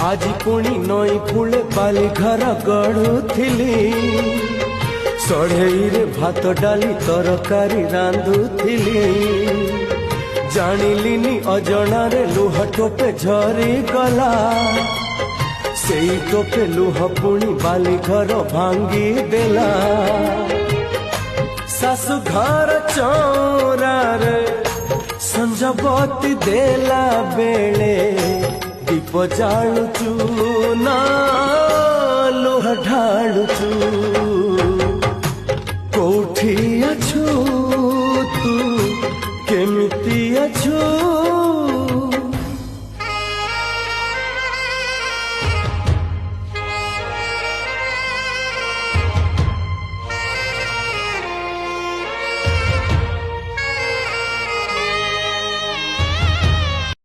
आज पुणी नई कूले बाली घर गढ़ुथिली सढ़ेई रे भात डाली तरकारी रांधुथिली जानिलिनी अजणा रे लुह टोपे झरी गला सेई टोपे लुह पुणी बाली घर भांगी देला सासु घर चौरा रे संजबती देला बेले दीप जालुचु ना लुह ढालुचु कोठी अछु तू।